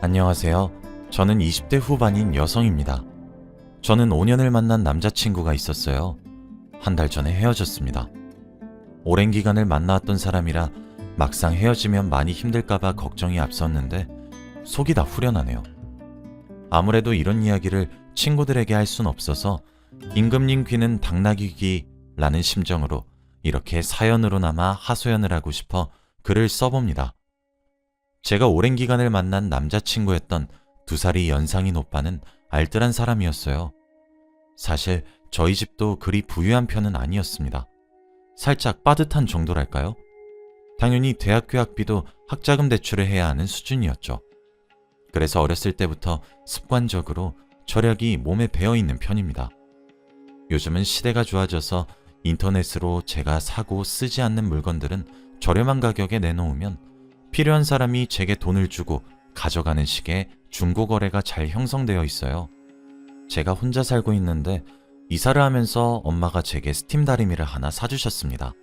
안녕하세요. 저는 20대 후반인 여성입니다. 저는 5년을 만난 남자친구가 있었어요. 한 달 전에 헤어졌습니다. 오랜 기간을 만나왔던 사람이라 막상 헤어지면 많이 힘들까봐 걱정이 앞섰는데 속이 다 후련하네요. 아무래도 이런 이야기를 친구들에게 할 순 없어서 임금님 귀는 당나귀 귀라는 심정으로 이렇게 사연으로나마 하소연을 하고 싶어 글을 써봅니다. 제가 오랜 기간을 만난 남자친구였던 2살이 연상인 오빠는 알뜰한 사람이었어요. 사실 저희 집도 그리 부유한 편은 아니었습니다. 살짝 빠듯한 정도랄까요? 당연히 대학교 학비도 학자금 대출을 해야 하는 수준이었죠. 그래서 어렸을 때부터 습관적으로 절약이 몸에 배어있는 편입니다. 요즘은 시대가 좋아져서 인터넷으로 제가 사고 쓰지 않는 물건들은 저렴한 가격에 내놓으면 필요한 사람이 제게 돈을 주고 가져가는 식의 중고거래가 잘 형성되어 있어요. 제가 혼자 살고 있는데 이사를 하면서 엄마가 제게 스팀 다리미를 하나 사주셨습니다.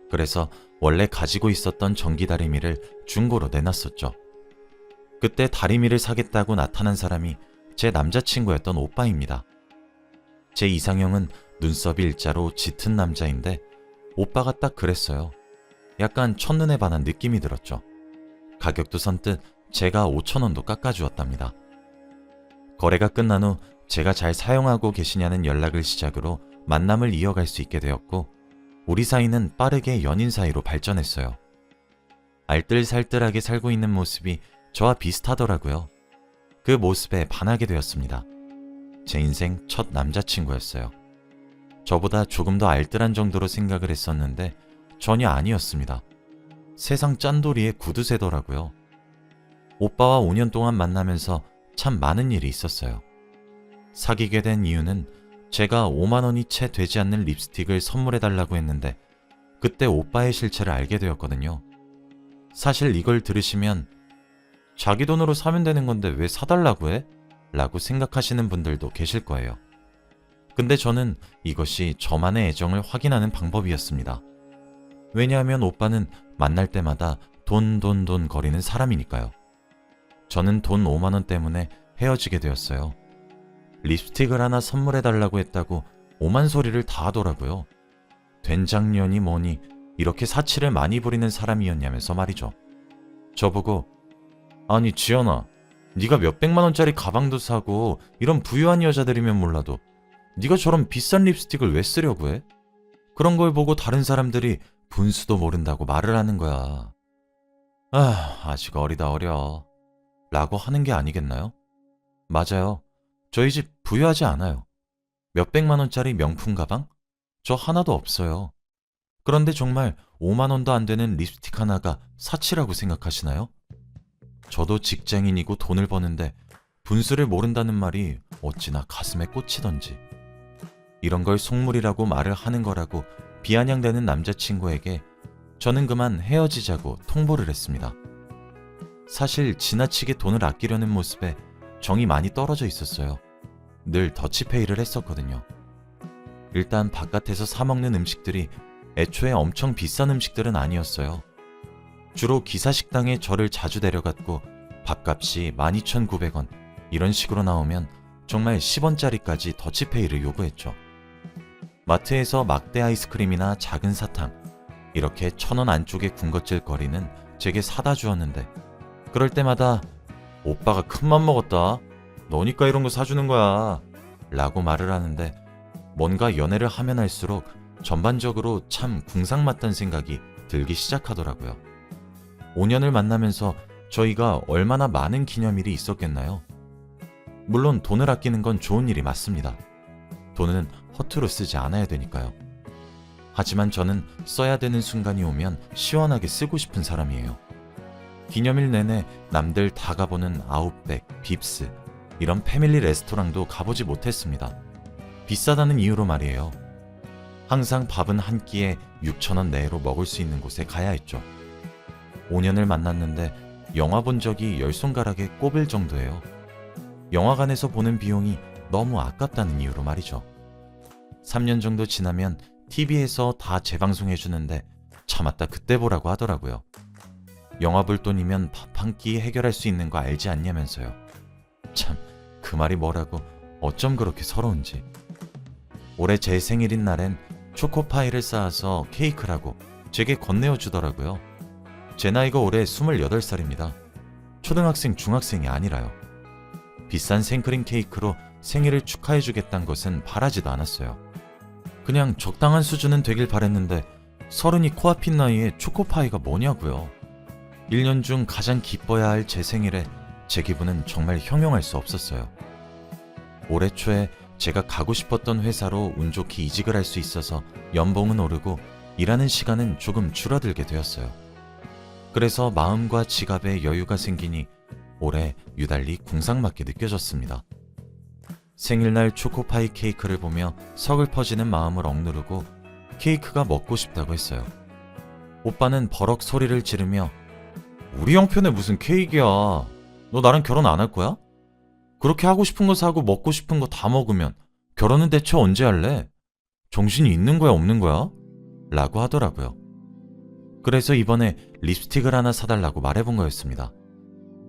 그래서 원래 가지고 있었던 전기 다리미를 중고로 내놨었죠. 그때 다리미를 사겠다고 나타난 사람이 제 남자친구였던 오빠입니다. 제 이상형은 눈썹이 일자로 짙은 남자인데 오빠가 딱 그랬어요. 약간 첫눈에 반한 느낌이 들었죠. 가격도 선뜻 제가 5,000원도 깎아주었답니다. 거래가 끝난 후 제가 잘 사용하고 계시냐는 연락을 시작으로 만남을 이어갈 수 있게 되었고 우리 사이는 빠르게 연인 사이로 발전했어요. 알뜰살뜰하게 살고 있는 모습이 저와 비슷하더라고요. 그 모습에 반하게 되었습니다. 제 인생 첫 남자친구였어요. 저보다 조금 더 알뜰한 정도로 생각을 했었는데 전혀 아니었습니다. 세상 짠돌이의 구두쇠더라고요. 오빠와 5년 동안 만나면서 참 많은 일이 있었어요. 사귀게 된 이유는 제가 5만 원이 채 되지 않는 립스틱을 선물해달라고 했는데 그때 오빠의 실체를 알게 되었거든요. 사실 이걸 들으시면 자기 돈으로 사면 되는 건데 왜 사달라고 해? 라고 생각하시는 분들도 계실 거예요. 근데 저는 이것이 저만의 애정을 확인하는 방법이었습니다. 왜냐하면 오빠는 만날 때마다 돈 거리는 사람이니까요. 저는 돈 5만 원 때문에 헤어지게 되었어요. 립스틱을 하나 선물해달라고 했다고 오만 소리를 다 하더라고요. 된장년이 뭐니 이렇게 사치를 많이 부리는 사람이었냐면서 말이죠. 저보고 아니 지연아, 네가 몇백만 원짜리 가방도 사고 이런 부유한 여자들이면 몰라도 네가 저런 비싼 립스틱을 왜 쓰려고 해? 그런 걸 보고 다른 사람들이 분수도 모른다고 말을 하는 거야. 아직 어리다 어려 라고 하는 게 아니겠나요? 맞아요. 저희 집 부유하지 않아요. 몇백만 원짜리 명품 가방? 저 하나도 없어요. 그런데 정말 5만 원도 안 되는 립스틱 하나가 사치라고 생각하시나요? 저도 직장인이고 돈을 버는데 분수를 모른다는 말이 어찌나 가슴에 꽂히던지. 이런 걸 속물이라고 말을 하는 거라고 비아냥대는 남자친구에게 저는 그만 헤어지자고 통보를 했습니다. 사실 지나치게 돈을 아끼려는 모습에 정이 많이 떨어져 있었어요. 늘 더치페이를 했었거든요. 일단 바깥에서 사 먹는 음식들이 애초에 엄청 비싼 음식들은 아니었어요. 주로 기사식당에 저를 자주 데려갔고 밥값이 12,900원 이런 식으로 나오면 정말 10원짜리까지 더치페이를 요구했죠. 마트에서 막대 아이스크림이나 작은 사탕 이렇게 1,000원 안쪽의 군것질거리는 제게 사다 주었는데 그럴 때마다 오빠가 큰맘 먹었다. 너니까 이런 거 사주는 거야. 라고 말을 하는데 뭔가 연애를 하면 할수록 전반적으로 참 궁상맞다는 생각이 들기 시작하더라고요. 5년을 만나면서 저희가 얼마나 많은 기념일이 있었겠나요? 물론 돈을 아끼는 건 좋은 일이 맞습니다. 돈은 허투루 쓰지 않아야 되니까요. 하지만 저는 써야 되는 순간이 오면 시원하게 쓰고 싶은 사람이에요. 기념일 내내 남들 다 가보는 아웃백, 빕스 이런 패밀리 레스토랑도 가보지 못했습니다. 비싸다는 이유로 말이에요. 항상 밥은 한 끼에 6,000원 내로 먹을 수 있는 곳에 가야 했죠. 5년을 만났는데 영화 본 적이 10손가락에 꼽을 정도예요. 영화관에서 보는 비용이 너무 아깝다는 이유로 말이죠. 3년 정도 지나면 TV에서 다 재방송해주는데 참았다 그때 보라고 하더라고요. 영화 볼 돈이면 밥 한 끼 해결할 수 있는 거 알지 않냐면서요. 참, 그 말이 뭐라고 어쩜 그렇게 서러운지. 올해 제 생일인 날엔 초코파이를 쌓아서 케이크라고 제게 건네어 주더라고요. 제 나이가 올해 28살입니다. 초등학생, 중학생이 아니라요. 비싼 생크림 케이크로 생일을 축하해주겠다는 것은 바라지도 않았어요. 그냥 적당한 수준은 되길 바랬는데 30이 코앞인 나이에 초코파이가 뭐냐고요. 1년 중 가장 기뻐야 할 제 생일에 제 기분은 정말 형용할 수 없었어요. 올해 초에 제가 가고 싶었던 회사로 운 좋게 이직을 할 수 있어서 연봉은 오르고 일하는 시간은 조금 줄어들게 되었어요. 그래서 마음과 지갑에 여유가 생기니 올해 유달리 궁상맞게 느껴졌습니다. 생일날 초코파이 케이크를 보며 서글퍼지는 마음을 억누르고 케이크가 먹고 싶다고 했어요. 오빠는 버럭 소리를 지르며 우리 형편에 무슨 케이크야. 너 나랑 결혼 안 할 거야? 그렇게 하고 싶은 거 사고 먹고 싶은 거 다 먹으면 결혼은 대체 언제 할래? 정신이 있는 거야 없는 거야? 라고 하더라고요. 그래서 이번에 립스틱을 하나 사달라고 말해본 거였습니다.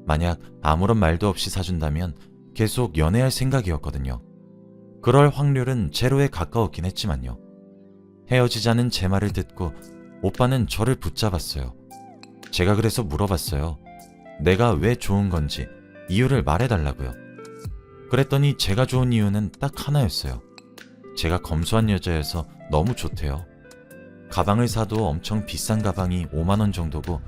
만약 아무런 말도 없이 사준다면 계속 연애할 생각이었거든요. 그럴 확률은 제로에 가까웠긴 했지만요. 헤어지자는 제 말을 듣고 오빠는 저를 붙잡았어요. 제가 그래서 물어봤어요. 내가 왜 좋은 건지 이유를 말해달라고요. 그랬더니 제가 좋은 이유는 딱 하나였어요. 제가 검소한 여자여서 너무 좋대요. 가방을 사도 엄청 비싼 가방이 5만 원 정도고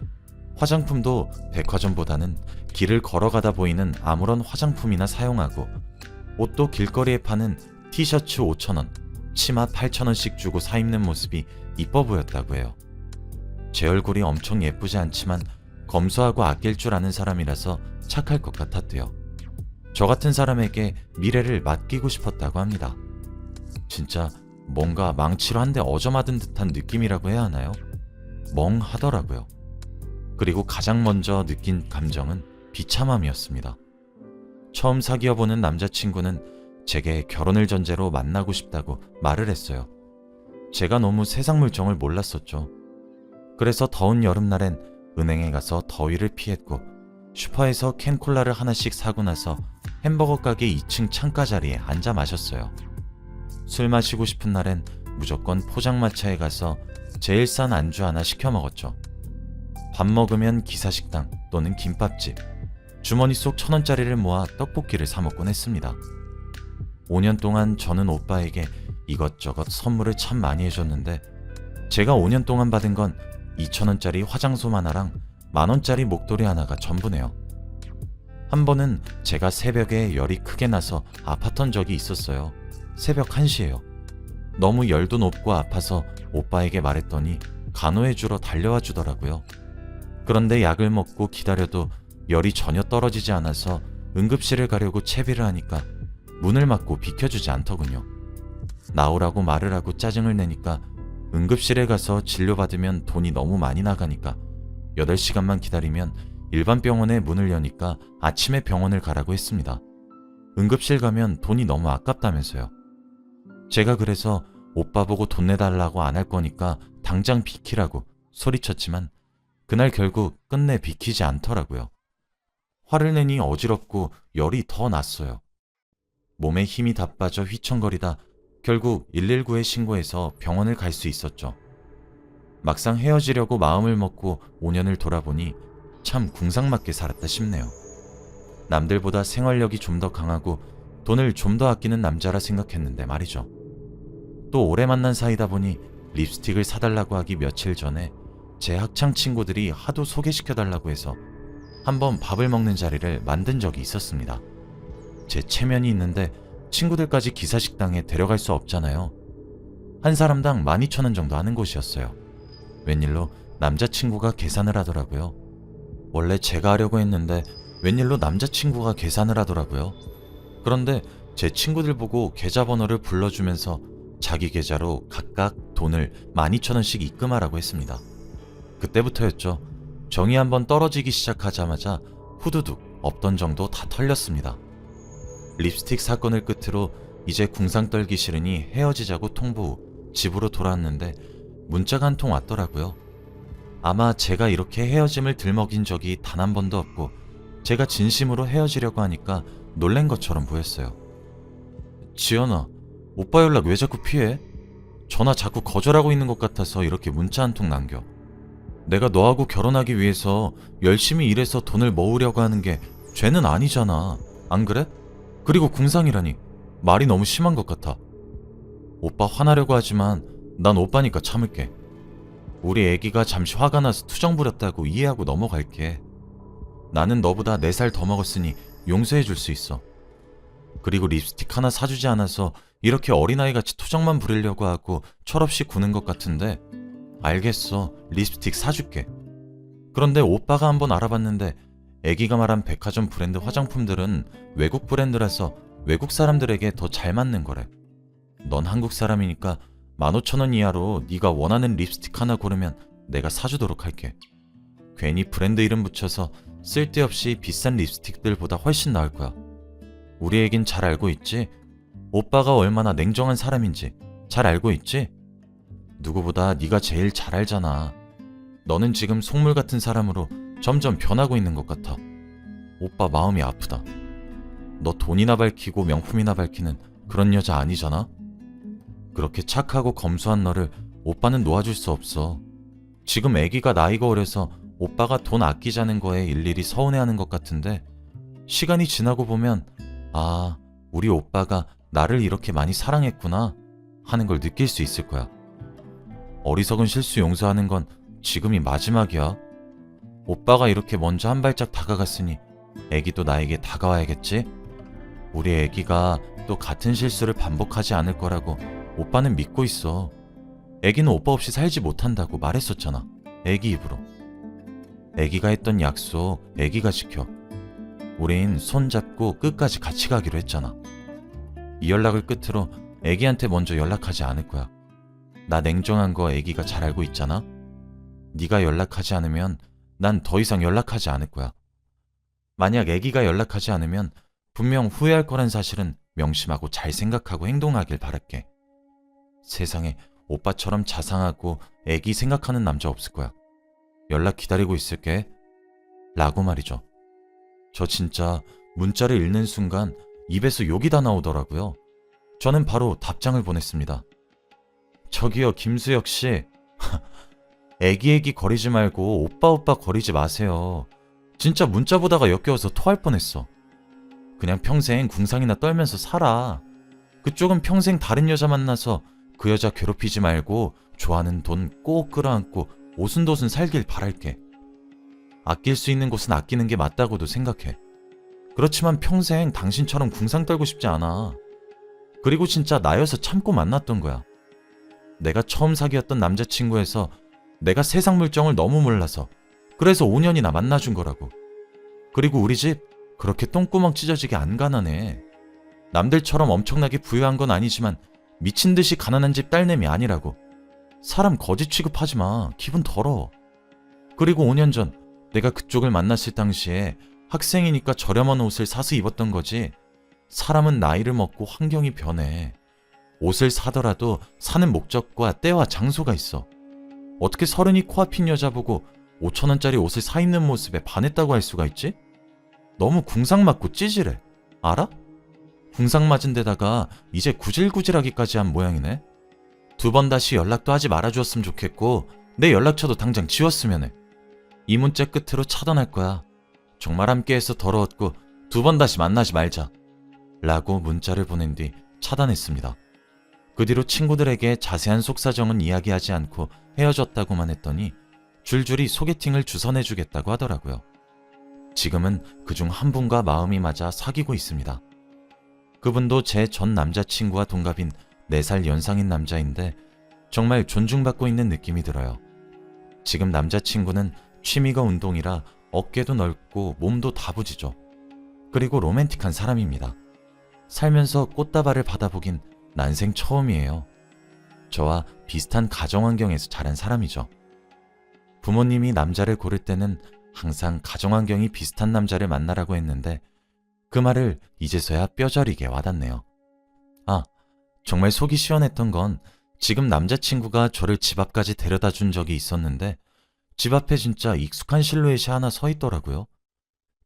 화장품도 백화점보다는 길을 걸어가다 보이는 아무런 화장품이나 사용하고 옷도 길거리에 파는 티셔츠 5,000원, 치마 8,000원씩 주고 사 입는 모습이 이뻐 보였다고 해요. 제 얼굴이 엄청 예쁘지 않지만 검소하고 아낄 줄 아는 사람이라서 착할 것 같았대요. 저 같은 사람에게 미래를 맡기고 싶었다고 합니다. 진짜 뭔가 망치로 한 대 얻어맞은 듯한 느낌이라고 해야 하나요? 멍하더라고요. 그리고 가장 먼저 느낀 감정은 비참함이었습니다. 처음 사귀어보는 남자친구는 제게 결혼을 전제로 만나고 싶다고 말을 했어요. 제가 너무 세상 물정을 몰랐었죠. 그래서 더운 여름날엔 은행에 가서 더위를 피했고 슈퍼에서 캔콜라를 하나씩 사고 나서 햄버거 가게 2층 창가 자리에 앉아 마셨어요. 술 마시고 싶은 날엔 무조건 포장마차에 가서 제일 싼 안주 하나 시켜 먹었죠. 밥 먹으면 기사식당 또는 김밥집, 주머니 속 1,000원짜리를 모아 떡볶이를 사 먹곤 했습니다. 5년 동안 저는 오빠에게 이것저것 선물을 참 많이 해줬는데 제가 5년 동안 받은 건 2,000원짜리 화장솜 하나랑 10,000원짜리 목도리 하나가 전부네요. 한 번은 제가 새벽에 열이 크게 나서 아팠던 적이 있었어요. 새벽 1시예요. 너무 열도 높고 아파서 오빠에게 말했더니 간호해 주러 달려와 주더라고요. 그런데 약을 먹고 기다려도 열이 전혀 떨어지지 않아서 응급실을 가려고 채비를 하니까 문을 막고 비켜주지 않더군요. 나오라고 말을 하고 짜증을 내니까 응급실에 가서 진료받으면 돈이 너무 많이 나가니까 8시간만 기다리면 일반 병원에 문을 여니까 아침에 병원을 가라고 했습니다. 응급실 가면 돈이 너무 아깝다면서요. 제가 그래서 오빠 보고 돈 내달라고 안 할 거니까 당장 비키라고 소리쳤지만 그날 결국 끝내 비키지 않더라고요. 화를 내니 어지럽고 열이 더 났어요. 몸에 힘이 다 빠져 휘청거리다 결국 119에 신고해서 병원을 갈 수 있었죠. 막상 헤어지려고 마음을 먹고 5년을 돌아보니 참 궁상맞게 살았다 싶네요. 남들보다 생활력이 좀 더 강하고 돈을 좀 더 아끼는 남자라 생각했는데 말이죠. 또 오래 만난 사이다 보니 립스틱을 사달라고 하기 며칠 전에 제 학창 친구들이 하도 소개시켜달라고 해서 한번 밥을 먹는 자리를 만든 적이 있었습니다. 제 체면이 있는데 친구들까지 기사식당에 데려갈 수 없잖아요. 한 사람당 12,000원 정도 하는 곳이었어요. 웬일로 남자친구가 계산을 하더라고요. 원래 제가 하려고 했는데 웬일로 남자친구가 계산을 하더라고요. 그런데 제 친구들 보고 계좌번호를 불러주면서 자기 계좌로 각각 돈을 12,000원씩 입금하라고 했습니다. 그때부터였죠. 정이 한번 떨어지기 시작하자마자 후두둑 없던 정도 다 털렸습니다. 립스틱 사건을 끝으로 이제 궁상 떨기 싫으니 헤어지자고 통보 후 집으로 돌아왔는데 문자가 한 통 왔더라고요. 아마 제가 이렇게 헤어짐을 들먹인 적이 단 한 번도 없고 제가 진심으로 헤어지려고 하니까 놀란 것처럼 보였어요. 지연아, 오빠 연락 왜 자꾸 피해? 전화 자꾸 거절하고 있는 것 같아서 이렇게 문자 한 통 남겨. 내가 너하고 결혼하기 위해서 열심히 일해서 돈을 모으려고 하는 게 죄는 아니잖아. 안 그래? 그리고 궁상이라니 말이 너무 심한 것 같아. 오빠 화나려고 하지만 난 오빠니까 참을게. 우리 애기가 잠시 화가 나서 투정 부렸다고 이해하고 넘어갈게. 나는 너보다 4살 더 먹었으니 용서해 줄 수 있어. 그리고 립스틱 하나 사주지 않아서 이렇게 어린아이같이 투정만 부리려고 하고 철없이 구는 것 같은데 알겠어. 립스틱 사줄게. 그런데 오빠가 한번 알아봤는데 애기가 말한 백화점 브랜드 화장품들은 외국 브랜드라서 외국 사람들에게 더 잘 맞는 거래. 넌 한국 사람이니까 15,000원 이하로 네가 원하는 립스틱 하나 고르면 내가 사주도록 할게. 괜히 브랜드 이름 붙여서 쓸데없이 비싼 립스틱들보다 훨씬 나을 거야. 우리 애긴 잘 알고 있지? 오빠가 얼마나 냉정한 사람인지 잘 알고 있지? 누구보다 네가 제일 잘 알잖아. 너는 지금 속물 같은 사람으로 점점 변하고 있는 것 같아. 오빠 마음이 아프다. 너 돈이나 밝히고 명품이나 밝히는 그런 여자 아니잖아? 그렇게 착하고 검소한 너를 오빠는 놓아줄 수 없어. 지금 애기가 나이가 어려서 오빠가 돈 아끼자는 거에 일일이 서운해하는 것 같은데 시간이 지나고 보면 아, 우리 오빠가 나를 이렇게 많이 사랑했구나 하는 걸 느낄 수 있을 거야. 어리석은 실수 용서하는 건 지금이 마지막이야. 오빠가 이렇게 먼저 한 발짝 다가갔으니 애기도 나에게 다가와야겠지? 우리 애기가 또 같은 실수를 반복하지 않을 거라고 오빠는 믿고 있어. 애기는 오빠 없이 살지 못한다고 말했었잖아. 애기 입으로. 애기가 했던 약속 애기가 지켜. 우린 손잡고 끝까지 같이 가기로 했잖아. 이 연락을 끝으로 애기한테 먼저 연락하지 않을 거야. 나 냉정한 거 애기가 잘 알고 있잖아. 네가 연락하지 않으면 난 더 이상 연락하지 않을 거야. 만약 애기가 연락하지 않으면 분명 후회할 거란 사실은 명심하고 잘 생각하고 행동하길 바랄게. 세상에 오빠처럼 자상하고 애기 생각하는 남자 없을 거야. 연락 기다리고 있을게. 라고 말이죠. 저 진짜 문자를 읽는 순간 입에서 욕이 다 나오더라고요. 저는 바로 답장을 보냈습니다. 저기요, 김수혁 씨. 애기 거리지 말고 오빠 거리지 마세요. 진짜 문자 보다가 역겨워서 토할 뻔했어. 그냥 평생 궁상이나 떨면서 살아. 그쪽은 평생 다른 여자 만나서 그 여자 괴롭히지 말고 좋아하는 돈 꼭 끌어안고 오순도순 살길 바랄게. 아낄 수 있는 곳은 아끼는 게 맞다고도 생각해. 그렇지만 평생 당신처럼 궁상 떨고 싶지 않아. 그리고 진짜 나여서 참고 만났던 거야. 내가 처음 사귀었던 남자친구에서 내가 세상 물정을 너무 몰라서 그래서 5년이나 만나준 거라고. 그리고 우리 집 그렇게 똥구멍 찢어지게 안 가난해. 남들처럼 엄청나게 부유한 건 아니지만 미친 듯이 가난한 집 딸내미 아니라고. 사람 거짓 취급하지 마. 기분 더러워. 그리고 5년 전 내가 그쪽을 만났을 당시에 학생이니까 저렴한 옷을 사서 입었던 거지. 사람은 나이를 먹고 환경이 변해. 옷을 사더라도 사는 목적과 때와 장소가 있어. 어떻게 서른이 코앞인 여자 보고 5,000원짜리 옷을 사 입는 모습에 반했다고 할 수가 있지? 너무 궁상 맞고 찌질해. 알아? 궁상 맞은 데다가 이제 구질구질하기까지 한 모양이네. 2번 다시 연락도 하지 말아주었으면 좋겠고 내 연락처도 당장 지웠으면 해. 이 문자 끝으로 차단할 거야. 정말 함께해서 더러웠고 2번 다시 만나지 말자. 라고 문자를 보낸 뒤 차단했습니다. 그 뒤로 친구들에게 자세한 속사정은 이야기하지 않고 헤어졌다고만 했더니 줄줄이 소개팅을 주선해주겠다고 하더라고요. 지금은 그중 한 분과 마음이 맞아 사귀고 있습니다. 그분도 제 전 남자친구와 동갑인 4살 연상인 남자인데 정말 존중받고 있는 느낌이 들어요. 지금 남자친구는 취미가 운동이라 어깨도 넓고 몸도 다부지죠. 그리고 로맨틱한 사람입니다. 살면서 꽃다발을 받아보긴 난생 처음이에요. 저와 비슷한 가정환경에서 자란 사람이죠. 부모님이 남자를 고를 때는 항상 가정환경이 비슷한 남자를 만나라고 했는데 그 말을 이제서야 뼈저리게 와닿네요. 아, 정말 속이 시원했던 건 지금 남자친구가 저를 집 앞까지 데려다 준 적이 있었는데 집 앞에 진짜 익숙한 실루엣이 하나 서 있더라고요.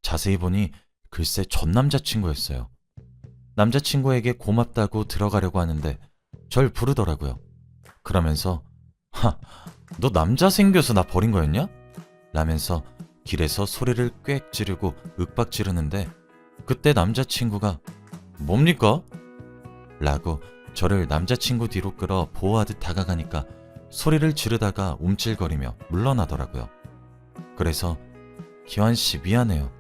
자세히 보니 글쎄 전 남자친구였어요. 남자친구에게 고맙다고 들어가려고 하는데 절 부르더라고요. 그러면서 너 남자 생겨서 나 버린 거였냐? 라면서 길에서 소리를 꽥 지르고 윽박 지르는데 그때 남자친구가 뭡니까? 라고 저를 남자친구 뒤로 끌어 보호하듯 다가가니까 소리를 지르다가 움찔거리며 물러나더라고요. 그래서 기환씨 미안해요.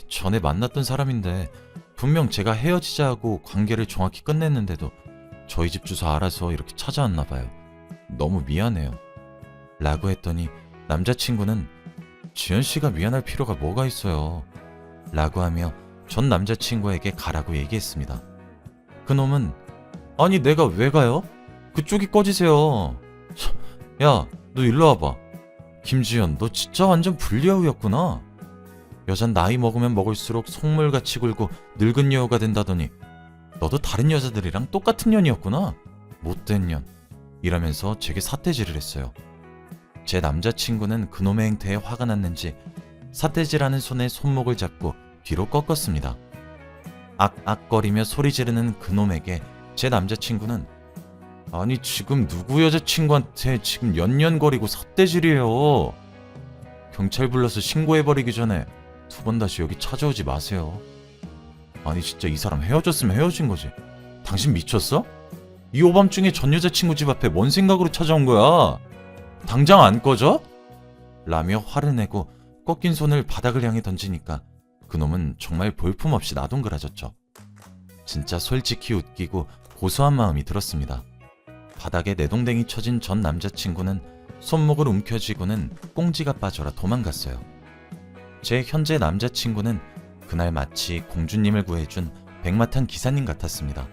전에 만났던 사람인데 분명 제가 헤어지자 하고 관계를 정확히 끝냈는데도 저희 집 주소 알아서 이렇게 찾아왔나 봐요. 너무 미안해요. 라고 했더니 남자친구는 지연씨가 미안할 필요가 뭐가 있어요. 라고 하며 전 남자친구에게 가라고 얘기했습니다. 그놈은 아니 내가 왜 가요? 그쪽이 꺼지세요. 야, 너 일로 와봐. 김지연, 너 진짜 완전 불리하우였구나. 여잔 나이 먹으면 먹을수록 속물같이 굴고 늙은 여우가 된다더니 너도 다른 여자들이랑 똑같은 년이었구나. 못된 년. 이러면서 제게 삿대질을 했어요. 제 남자친구는 그놈의 행태에 화가 났는지 삿대질하는 손에 손목을 잡고 뒤로 꺾었습니다. 악악거리며 소리 지르는 그놈에게 제 남자친구는 아니 지금 누구 여자친구한테 지금 연연거리고 삿대질이에요. 경찰 불러서 신고해버리기 전에 두 번 다시 여기 찾아오지 마세요. 아니 진짜 이 사람 헤어졌으면 헤어진 거지. 당신 미쳤어? 이 오밤중에 전 여자친구 집 앞에 뭔 생각으로 찾아온 거야? 당장 안 꺼져? 라며 화를 내고 꺾인 손을 바닥을 향해 던지니까 그놈은 정말 볼품없이 나동그라졌죠. 진짜 솔직히 웃기고 고소한 마음이 들었습니다. 바닥에 내동댕이 쳐진 전 남자친구는 손목을 움켜쥐고는 꽁지가 빠져라 도망갔어요. 제 현재 남자친구는 그날 마치 공주님을 구해준 백마탄 기사님 같았습니다.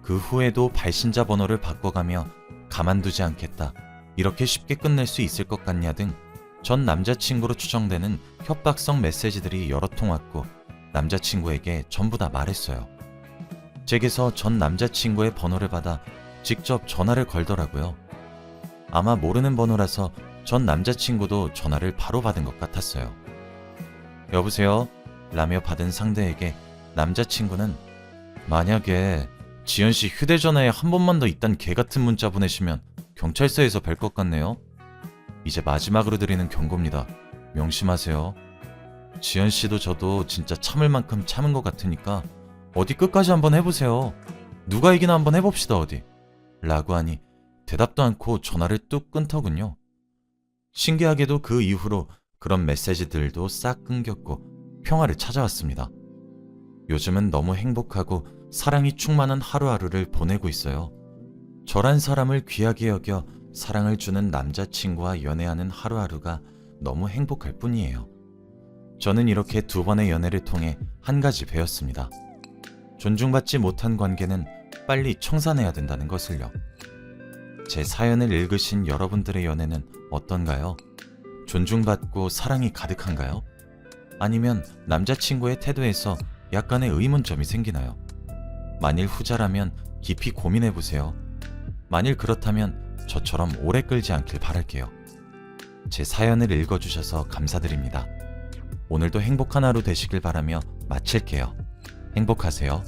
그 후에도 발신자 번호를 바꿔가며 가만두지 않겠다, 이렇게 쉽게 끝낼 수 있을 것 같냐 등 전 남자친구로 추정되는 협박성 메시지들이 여러 통 왔고 남자친구에게 전부 다 말했어요. 제게서 전 남자친구의 번호를 받아 직접 전화를 걸더라고요. 아마 모르는 번호라서 전 남자친구도 전화를 바로 받은 것 같았어요. 여보세요? 라며 받은 상대에게 남자친구는 만약에 지연씨 휴대전화에 한 번만 더 이딴 개같은 문자 보내시면 경찰서에서 뵐 것 같네요. 이제 마지막으로 드리는 경고입니다. 명심하세요. 지연씨도 저도 진짜 참을 만큼 참은 것 같으니까 어디 끝까지 한번 해보세요. 누가 이기나 한번 해봅시다 어디. 라고 하니 대답도 않고 전화를 뚝 끊더군요. 신기하게도 그 이후로 그런 메시지들도 싹 끊겼고 평화를 찾아왔습니다. 요즘은 너무 행복하고 사랑이 충만한 하루하루를 보내고 있어요. 저란 사람을 귀하게 여겨 사랑을 주는 남자친구와 연애하는 하루하루가 너무 행복할 뿐이에요. 저는 이렇게 두 번의 연애를 통해 한 가지 배웠습니다. 존중받지 못한 관계는 빨리 청산해야 된다는 것을요. 제 사연을 읽으신 여러분들의 연애는 어떤가요? 존중받고 사랑이 가득한가요? 아니면 남자친구의 태도에서 약간의 의문점이 생기나요? 만일 후자라면 깊이 고민해보세요. 만일 그렇다면 저처럼 오래 끌지 않길 바랄게요. 제 사연을 읽어주셔서 감사드립니다. 오늘도 행복한 하루 되시길 바라며 마칠게요. 행복하세요.